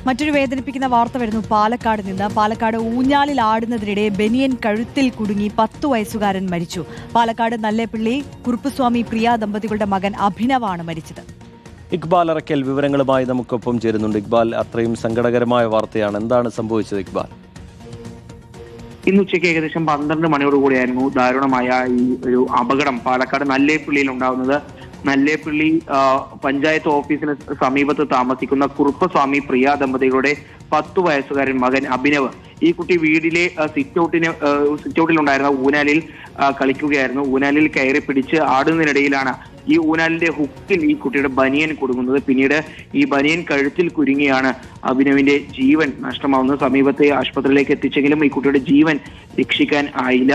മറ്റൊരു വേദനിപ്പിക്കുന്ന വാർത്ത വരുന്നു പാലക്കാട് നിന്ന്. പാലക്കാട് ഊഞ്ഞാലിൽ ആടുന്നതിനിടെ ബനിയൻ കഴുത്തിൽ കുടുങ്ങി 10 വയസ്സുകാരൻ മരിച്ചു. പാലക്കാട് നല്ലേപ്പള്ളി കുറുപ്പുസ്വാമി പ്രിയ ദമ്പതികളുടെ മകൻ അഭിനവാണ് മരിച്ചത്. ഇക്ബാൽ അറക്കൽ വിവരങ്ങളുമായി നമുക്കൊപ്പം ചേരുന്നുണ്ട്. ഇക്ബാൽ, അത്രയും സങ്കടകരമായ വാർത്തയാണ്. എന്താണ് സംഭവിച്ചത് ഇക്ബാൽ? ഇന്ന് ഉച്ചയ്ക്ക് ഏകദേശം 12 മണിയോടുകൂടിയായിരുന്നു ദാരുണമായ ഈ ഒരു അപകടം പാലക്കാട് നല്ലേപ്പള്ളിയിൽ ഉണ്ടാകുന്നത്. നല്ലേപ്പള്ളി പഞ്ചായത്ത് ഓഫീസിന് സമീപത്ത് താമസിക്കുന്ന കുറുപ്പസ്വാമി പ്രിയ ദമ്പതികളുടെ 10 വയസ്സുകാരൻ മകൻ അഭിനവ്. ഈ കുട്ടി വീടിലെ സിറ്റൗട്ടിലുണ്ടായിരുന്ന ഊനാലിൽ കളിക്കുകയായിരുന്നു. ഊനാലിൽ കയറി പിടിച്ച് ആടുന്നതിനിടയിലാണ് ഈ ഊനാലിന്റെ ഹുക്കിൽ ഈ കുട്ടിയുടെ ബനിയൻ കുടുങ്ങുന്നത്. പിന്നീട് ഈ ബനിയൻ കഴുത്തിൽ കുരുങ്ങിയാണ് അഭിനവിന്റെ ജീവൻ നഷ്ടമാവുന്നത്. സമീപത്തെ ആശുപത്രിയിലേക്ക് എത്തിച്ചെങ്കിലും ഈ കുട്ടിയുടെ ജീവൻ രക്ഷിക്കാൻ ആയില്ല.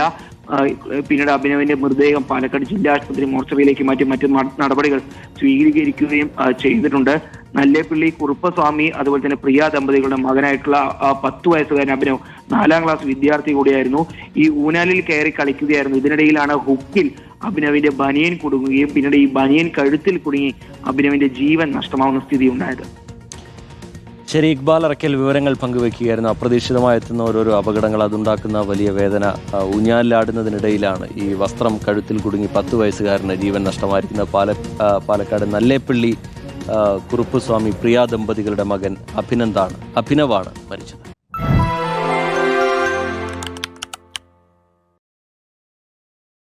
പിന്നീട് അഭിനവിന്റെ മൃതദേഹം പാലക്കാട് ജില്ലാ ആശുപത്രി മോർച്ചറിയിലേക്ക് മാറ്റി മറ്റു നടപടികൾ സ്വീകരിക്കുകയും ചെയ്തിട്ടുണ്ട്. നല്ലേപ്പള്ളി കുറുപ്പസ്വാമി അതുപോലെ തന്നെ പ്രിയ ദമ്പതികളുടെ മകനായിട്ടുള്ള 10 വയസ്സുകാരൻ അഭിനവ് 4ാം ക്ലാസ് വിദ്യാർത്ഥി കൂടിയായിരുന്നു. ഈ ഊനാലിൽ കയറി കളിക്കുകയായിരുന്നു. ഇതിനിടയിലാണ് ഹുക്കിൽ അഭിനവിന്റെ ബനിയൻ കുടുങ്ങുകയും പിന്നീട് ഈ ബനിയൻ കഴുത്തിൽ കുടുങ്ങി അഭിനവിന്റെ ജീവൻ നഷ്ടമാവുന്ന സ്ഥിതി ഉണ്ടായത്. ശരി, ഇക്ബാൽ അറക്കൽ വിവരങ്ങൾ പങ്കുവെക്കുകയായിരുന്നു. അപ്രതീക്ഷിതമായി എത്തുന്ന ഓരോരോ അപകടങ്ങൾ, അതുണ്ടാക്കുന്ന വലിയ വേദന. ഊഞ്ഞാലിലാടുന്നതിനിടയിലാണ് ഈ വസ്ത്രം കഴുത്തിൽ കുടുങ്ങി 10 വയസ്സുകാരന് ജീവൻ നഷ്ടമായിരിക്കുന്നത്. പാലക്കാട് നല്ലേപ്പള്ളി കുറുപ്പുസ്വാമി പ്രിയ ദമ്പതികളുടെ മകൻ അഭിനവാണ് മരിച്ചത്.